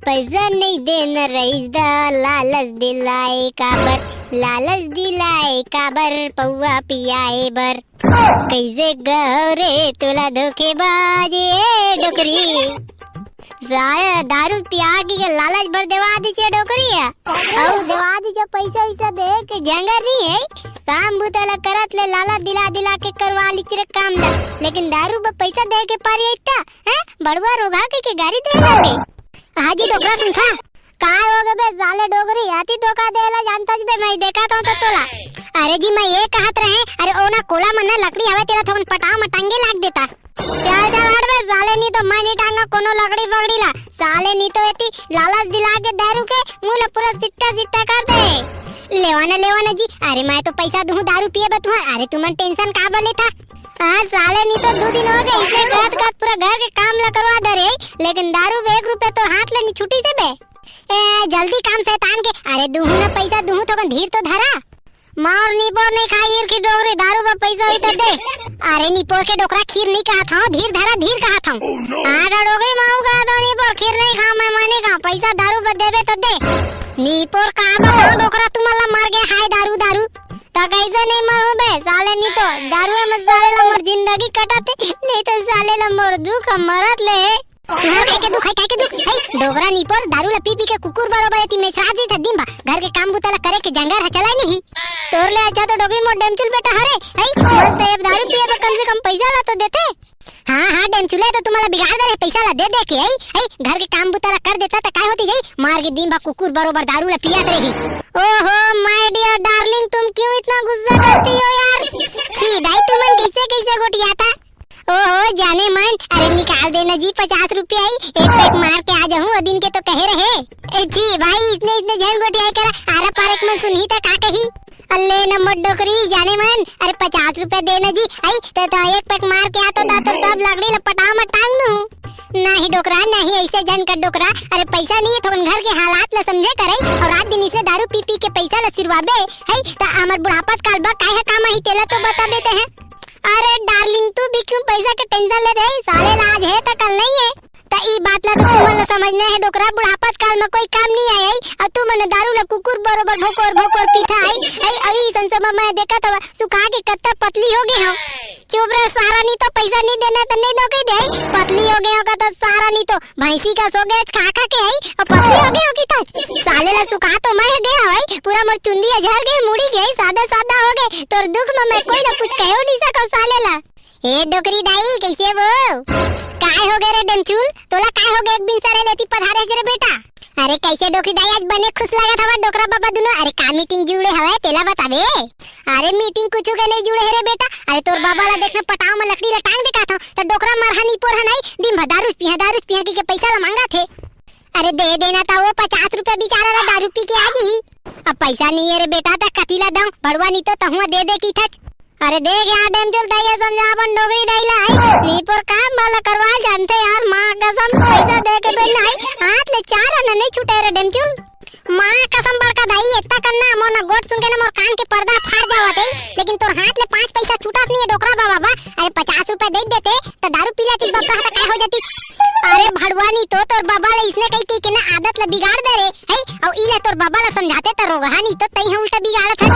पैसा नहीं देना रईस दा, लालच दिलाए काबर पौवा पियाए बर। कैसे गौरे तुला धोखेबाज ए डोकरी, दारू पिया की लालच भर देवा दीजिए डोकरी और देवा दीजिए पैसा वैसा दे के जंगर नहीं है। काम बुतला करत ले लालच दिला दिला के करवा लीजिए काम ला, लेकिन दारू पर पैसा दे के पारी इतना हैं बड़वा रोगा के गाड़ी दे लगे। हाजी डोकरा सुन खा काय हो गए बे साले डोगरी आती धोखा देला जानता बे मैं देखा था तो तोला। अरे जी मैं ये कहत रहे अरे ओना कोला मन्ना लकड़ी हवे तेरा थोन पटाव मटंगे लाग देता। चल जा हट बे साले नहीं तो मैं नहीं टांगा कोनो लकड़ी फकड़ी ला, साले नहीं तो एती लालच दिला के दारू के मुंह ला पूरा सिट्टा सिट्टा कर दे। लेवाना जी अरे मैं तो पैसा दूं दारू पिए बे तुम्हार, अरे तुमन टेंशन का बोले था। हाँ साले नहीं तो 2 दिन हो गए इसे कहत पूरा घर के काम ला करवा दे रे, लेकिन दारू 1 रुपया तो हाथ ले नहीं छुट्टी से बे। जल्दी काम शैतान के, अरे दूं ना पैसा दूं तो धीर तो धरा मार नीपोर नहीं खाई की डोगरे दारू का पैसा ही तो दे। अरे नीपोर के डोकरा खीर नहीं कहा था, धीर धरा धीर कहा था। हाँ डोगरी माऊ कहा था नीपोर खीर नहीं खा मैं माने का पैसा दारू पर देवे तो दे। नीपोर कहा बताओ डोकरा तुम्हारा मर गया हाय दारू दारू तो कैसे नहीं मरू बे साले नहीं तो दारू में साले ला मोर जिंदगी कटाते नहीं तो साले ला मोर दुख मरत ले। तुम्हारा के दुख है डोगरा नी पर दारू ला पी पी के कुकुर बरोबर एती में श्राद्ध था दिन भर घर के काम बुतला करे के जंगार है चला नहीं तोर ले अच्छा तो डोगरी मोर डेमचुल बेटा हरे है मस्त है दारू पिए तो कम से कम पैसा ला तो देते। हाँ डेमचुले तो तुम्हारा बिगाड़ दे पैसा ला दे के है घर के काम बुतला कर देता तो काय होती जाई मार के दिन भर कुकुर बरोबर दारू ला पियात रही। ओहो माय डियर डार्लिंग तुम क्यों इतना गुस्सा करती हो यार, सीधा तुमन कैसे गोटिया था। ओहो जाने मन अरे निकाल देना जी 50 रुपया ही एक पैक मार के आ जाऊँ दिन के तो कहे रहे जी भाई इतने झन गोटिया करा आरा पारक में सुनी तो का कही अल्ले नंबर डोकरी जाने मन अरे 50 रुपया देना जी आई तो एक पैक मार के आता तो सब लकड़ी लपटा में टांग दूं नहीं डोकरा नहीं ऐसे जन कर डोकरा अरे पैसा नहीं है तो घर के हालात ला समझे करे और रात दिन इसे दारू पी पी के पैसा ला सिरवाबे है तो हमार बुढ़ापा काल बा काहे काम ही तेला तो बता देते हैं। अरे डार्लिंग तू भी क्यों पैसा के टेंशन ले रही साले लाज है तो कल नहीं है तो ई बात ला तो तुमन समझना है डोकरा बुढ़ापा काल में कोई काम नहीं आई और तू मन दारू ला कुकुर बरोबर भोकर पीठा आई अभी संसमा मैं देखा तो सुखा के कत्ता पतली हो गई हूं। चुप रह सारा नहीं तो पैसा नहीं देना तो नहीं दोगे दे पतली हो गए होगा तो सारा नहीं तो भैंसी का सो गए खा के आई और पतली हो गई होगी तो साले ला सुखा तो मैं गया है पूरा मोर चुंदी झड़ गई मुड़ी गई सादा हो गए तोर दुख में मैं कोई ना कुछ कहो नहीं सका साले ला। ए डोकरी दाई कैसे वो काय हो गए रे डेमचुल तोला काय हो गए एक दिन सारे लेती पधारे रे बेटा। अरे कैसे डोकरी दाई आज बने खुश लगा था डोकरा बाबा दोनों अरे का मीटिंग जुड़े हवे तेला बतावे। अरे मीटिंग कुछ के नहीं जुड़े रे बेटा अरे तोर बाबा ला देखने पटाव में लकड़ी ला टांग देखा था तो डोकरा मरहानी पोरहा नहीं दिन भर दारू पिया के पैसा ला मांगा थे। अरे दे देना था वो 50 रुपया बेचारा ला दारू पी के आ गई अब पैसा नहीं है रे बेटा तो कतीला दम बड़वा नहीं तो तहुआ दे की था। अरे देख यार डेमचुल दैया समझा अपन डोगरी दैला है नीपुर काम वाला करवा जानते यार माँ कसम पैसा दे के बेल आई हाथ ले 4 आना नहीं छूटे रे डेमचुल माँ कसम बड़का दाई इतना करना मोर ना गोट सुन के ना मोर कान के पर्दा फाड़ जावत है लेकिन तोर हाथ ले 5 पैसा छूटत नहीं है डोकरा बाबा अरे 50 रुपया दे देते तो दारू पी लेती बापा तो काय हो जाती। अरे भड़वानी तो तोर बाबा ले इसने कही कि ना आदत ला बिगाड़ दे रे है और इला तोर बाबा ला समझाते तो रोगहानी तो तई उल्टा बिगाड़त है।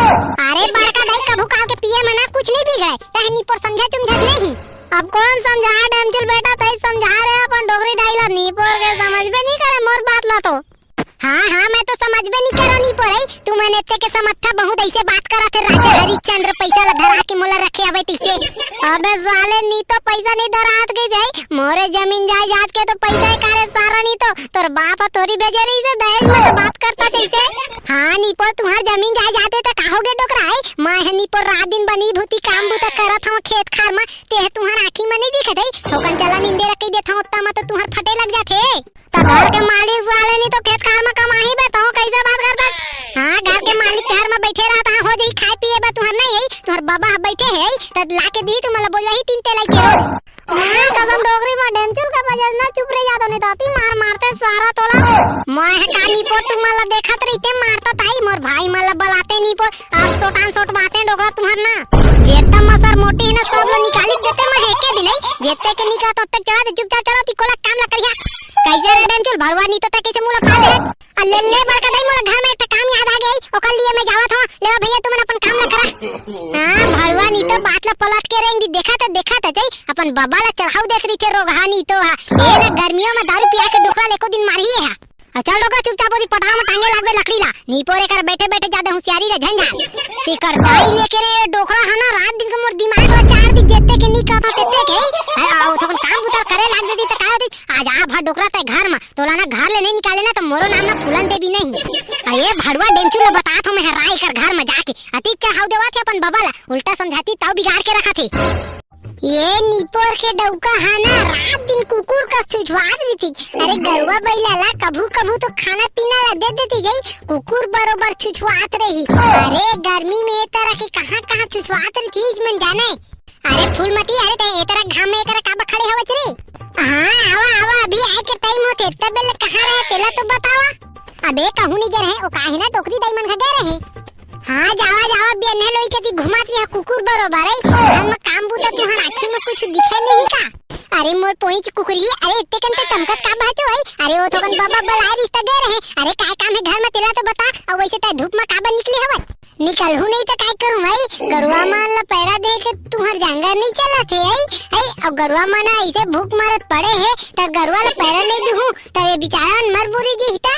अरे बड़का दाई कभू खाओ के पिए मना कुछ नहीं बिगड़े कहनी पर समझा चुमझत नहीं अब कौन समझा डेमचुल बेटा तई समझा रहे अपन डोगरी डाइला नी पर के समझ में नहीं करे मोर बात ला तो हाँ मैं तो समझ में नहीं करा नहीं पड़े तू मैंने इतने के समझता बहुत ऐसे बात करा थे राजा हरिश्चंद्र पैसा ला धरा के मोला रखे अबे तिसे अबे साले नहीं तो पैसा नहीं धरात गई जाए मोरे जमीन जायदाद के तो पैसा करे सारा नहीं तो तोर बाप तोरी बेजे रही से दहेज में तो बात करता जैसे। हाँ नी पर तुम्हार जमीन जायदाद तो कहोगे डोकरा है मैं है नी पर रात दिन बनी भूती काम बूता करत हूं खेत खार में ते तुम्हार आंखी में नहीं दिखत है ठोकन चला नींदे रख देता हूं उतना में तो तुम्हार फटे लग जाते तो घर के मालिक वाले नहीं तो खेत खार में कमा ही बताओ कैसे बात करता। हाँ घर के मालिक घर में बैठे रहता हो जाई खाए पिए बा तुम्हार नहीं है तुम्हार बाबा बैठे है तो लाके दी तुम बोल रही 3 तेलाई के रोज मैं कसम डोगरी में डेमचुल का बजाज ना चुप रह जातो नहीं ताती मार सारा तोला मैं कानी पर तुम मला देखत रहीते मारता ताई मोर भाई मला बलाते नहीं नहीं पर आप सोटान सोट बातें डोकरा तुम्हार ना जेता मसर मोटी है ना सब लोग निकाली देते मैं एके दिन नहीं जेते के निका तब तक चला दे चुपचाप चला ती कोला काम ना करिया कैसे रे डैम चल भरवा नहीं तो तक कैसे मुला खा दे अल्ले ले बड़का दई मोला घर में एक काम याद आ गई ओकर लिए मैं जावा था ले भैया तुम अपन काम ना करा हां भरवा नहीं तो बात ला पलट के रहेंगी देखा था जाई अपन बाबा ला चढ़ाऊ देख रही थे रोगहानी तो ये ना गर्मियों में दारू पिया के डोकरा लेको दिन मारी है चल डोकरा चुपचाप ओदी पटाव में टांगे लागबे लकड़ी ला नी पोरे कर बैठे बैठे ज्यादा होशियारी रे झंझा ती करताई लेके रे डोकरा हना रात दिन के मोर दिमाग में चार दिन जेते के नी कहता तेते के आओ तो काम उतर करे लाग देती त का होती आज आ भा डोकरा ते घर में तोला ना घर ले नहीं निकाले ना तो मोरो नाम ना फूलन देवी नहीं अरे भड़वा डेमचू ले बता तो मैं राय कर घर में जाके अति चढ़ाऊ देवा थे अपन बाबा ला उल्टा समझाती ताऊ बिगाड़ के रखा थी ये नीपोर के डौका हाना रात दिन कुकुर का सुझवाद रही थी अरे गरुआ बैला ला कभू कभू तो खाना पीना ला दे देती गई कुकुर बरोबर छुछवात रही अरे गर्मी में ये तरह के कहां छुछवात रही थी मन जाने अरे फूलमती अरे ते ये तरह घाम में ये तरह काबा खड़े होवत रे हां आवा अभी आए के टाइम होते तब बेले कहां रहे तेला तो बतावा अबे कहूं नहीं गे रहे ओ काहे ना टोकरी दाई मन खा रहे हाँ जावा बेने लोई के ती घुमाती है कुकुर बरोबर है घर में काम बूता तुहर आँखी में कुछ दिखे नहीं का अरे मोर पोइच कुकुरी अरे इतने कंते चमकत का बात है अरे वो तो कन बाबा बड़ा रिश्ता दे रहे अरे काय काम है घर में तेरा तो बता और वैसे ता धूप में काबा निकली हवा निकल हूं नहीं तो काय करूं भाई गरुआ मान ला पैरा दे के तुहर जांगर नहीं चला थे आई और गरुआ माना ऐसे भूख मारत पड़े है तो गरुआ ला पैरा ले दूं तो ये बेचारा मर बुरी जीता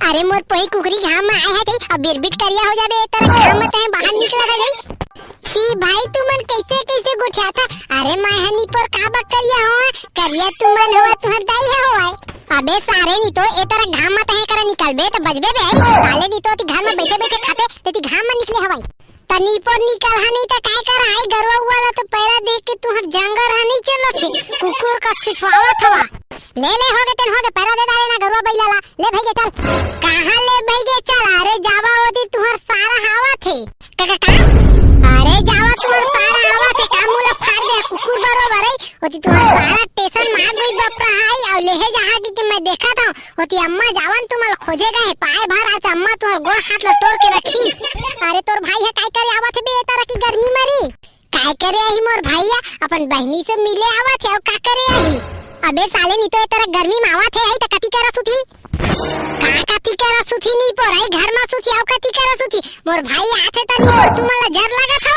अरे मोर पोई कुकरी घाम में आया है अब बिरबिट करिया हो जाबे तरह घाम में तहे बाहर निकला गई छी भाई तुमन कैसे गुठिया था अरे माहनी पर काबा करिया हो करिया तुमन हुआ तुहर दाई है होए अबे सारे नहीं तो ए तरह घाम में तहे करा निकलबे तो बजबे बे साले नहीं तो ती घर में बैठे बैठे खाते ते ती घाम में निकले हवाई तनी पर निकल हा नहीं तो काय कर आई गरवा वाला तो पैरा देख के तुहर जंगर हा नहीं चलत थे कुकुर का छुछवावत हवा ले हो गए पैरा दे डाले ना गरवा बैला ला ले भैया चल कहां ले भैया चल अरे जावा होती तुहर सारा हवा थे का अरे जावा तुहर सारा हवा थे कामुला फाड़ दे कुकुर बरोबर है होती तुहर सारा स्टेशन मार गई बपरा हाई और लेहे जहां की मैं देखा था होती अम्मा जावन तुम्हारा खोजेगा है पाए भर आज अम्मा तुहर गोड़ हाथ लटोर के रखी अरे तोर भाई है काय करे आवत है बे तरह की गर्मी मरी काय करे आई मोर भैया अपन बहनी से मिले आवत है और का करे आई अबे साले नहीं तो ये तरह गर्मी में आवत है आई तो कती करा सुथी का कती करा सुथी नहीं पर आई घर में सुथी आउ कती करा सुथी मोर भाई आथे त नहीं पर तुम्हारा जर लगा था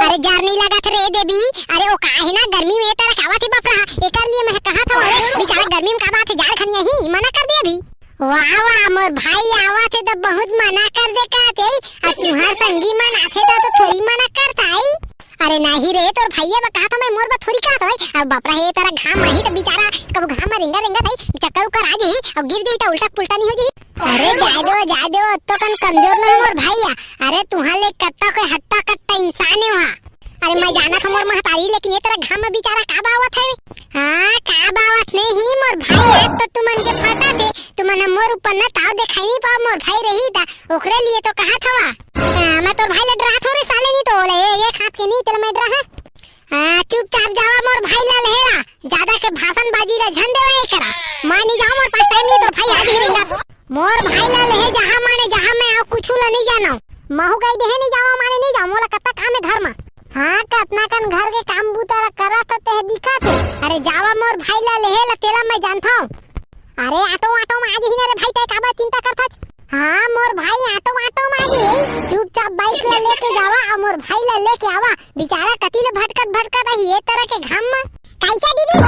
अरे जर नहीं लगा रे देवी अरे ओ काहे ना गर्मी में ये तरह खावत है बपरा एकर लिए मैं कहा था अरे बेचारा गर्मी में का बात है जार खनिया ही मना कर दे अभी वाह मोर भाई आवत है तो बहुत मना कर दे कहते आ तुहार संगी मन आथे तो थोड़ी मना करता है अरे नहीं रे तोर भैया बा कहा तो मैं मोर बा थोड़ी कहा तो अब बापरा हे तारा घाम आही तो बेचारा कब घाम में रिंगा थाई चक्कर उकर आ जाई और गिर जाई तो उल्टा पुल्टा नहीं हो जाई अरे जा दो तो कन कमजोर नहीं मोर भैया अरे तुहा ले कत्ता कोई हट्टा कट्टा इंसान है वहां अरे मैं जाना था मोर महतारी लेकिन ये तरह घाम में बेचारा का बावत है हां का बावत नहीं मोर भाई आज तो तुमन के फटा थे तुमन मोर ऊपर ना ताव दिखाई नहीं पा मोर भाई रही था ओकरे लिए तो कहा था मैं तो भाई ले डरा थोड़े साले नहीं तो ले ये खात के नहीं चल मैं डरा हां चुपचाप जावा मोर भाई ला लेरा ज्यादा के भाषण बाजी रे झन देवा करा मैं नहीं जाऊं मोर पास टाइम नहीं तो भाई आ ही रहेगा मोर भाई ला ले जहां माने जहां मैं आ कुछ ला नहीं जाना महू गई देहे नहीं जावा माने नहीं जाऊं मोला कत्ता काम है घर में हां कतना कन घर के काम बूता करा ते दिखा थे अरे जावा मोर भाई ला ले ला तेला मैं जानता हूं अरे ऑटो में आज ही ना रे भाई ते काबा चिंता करता हां मोर भाई ऑटो में आज चुपचाप बाइक ले लेके जावा और मोर भाई ला लेके आवा बेचारा कती ले भटकत रही ये तरह के घाम में कैसा दीदी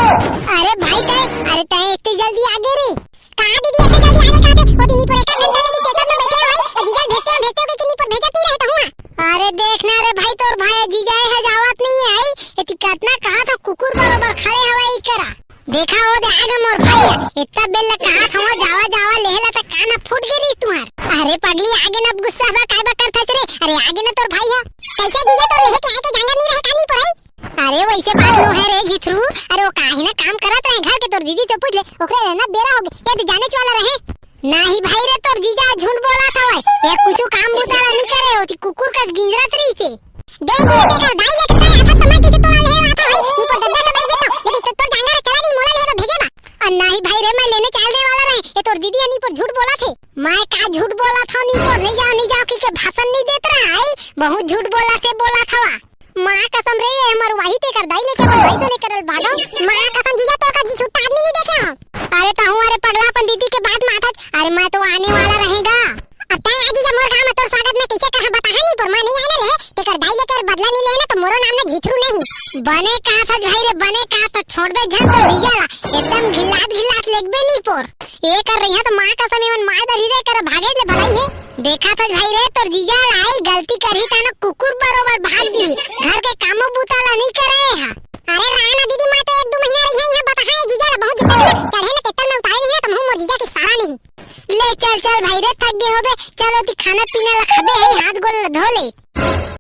अरे भाई ते इतनी जल्दी आगे रे कहां दीदी इतनी जल्दी आगे कहां पे ओ दीदी पर एक घंटा लगी स्टेशन में बैठे हुए जीजा भेजते हो कि नहीं पर भेजत नहीं रहता हूं अरे देखना रे भाई तोर भाई जीजा है जावत नहीं आई इतनी कतना कहा था कुकुर बरोबर खड़े हवाई करा देखा हो दे आगे मोर भाई इतना बेल कहा था जावा लेहला त काना फूट गई तुम्हार अरे पगली आगे न गुस्सा बा काय बा करत रे अरे आगे न तोर भाई है कैसे जीजा तो लेके आके जांगर नहीं रहे कानी पड़ाई अरे वैसे बात नो है रे जिथरू अरे वो काहे ना काम करत रहे घर के तोर दीदी से पूछ ले ओकरे रहना बेरा हो गई ये जाने वाला रहे नहीं भाई रे तोर जीजा झूठ बोला था ये कुछ काम बुता नहीं करे होती कुकुर का गिंजरत रही से दे का दाई लेके आया था तमा के तो ले रहा था भाई ये पर डंडा से भाई देखो लेकिन तो जांगर चला नहीं मोला ले भेजे ना नहीं भाई रे मैं लेने चल दे वाला रहे ये तोर दीदी नहीं पर झूठ बोला थे। मैं का झूठ बोला था नहीं जाओ कि के भाषण नहीं देत रहा है। बहुत झूठ बोला था। माँ कसम रे हमर वही ते कर दाई लेके अपन भाई से लेकर भागो। माँ कसम जीजा तो का जी छुट्टा आदमी नहीं देखे हो। अरे तो हूं अरे पगला अपन दीदी के बात माथा। अरे मैं तो आने वाला रहेगा। अब तय आजी जब मोर गांव में तोर स्वागत में कैसे कहां बता नहीं पर मैं नहीं आने ले तेकर दाई लेकर बदला नहीं लेना तो मोरो नाम में जीतरू नहीं। बने कहा था भाई रे बने कहा था छोड़ दे जन तो डीजाला एकदम गिल्लात लगबे नहीं पर ये कर रही है तो मां कसम एवन मां दरी रे कर भागे ले भलाई है। देखा था भाई रे तोर जीजा आई गलती करी ता ना कुकुर बरोबर भाग दी घर के कामों बूताला नहीं करे है। अरे राना दीदी मैं तो 1-2 महीना रही है यहां बता है जीजा ला बहुत दिक्कत चढ़े ना तेतर में उतारे नहीं है तो मुंह मोर जीजा की सारा नहीं। ले चल भाई रे थक गए होबे चलो ती खाना पीना ला खबे है हाथ गोल धो ले।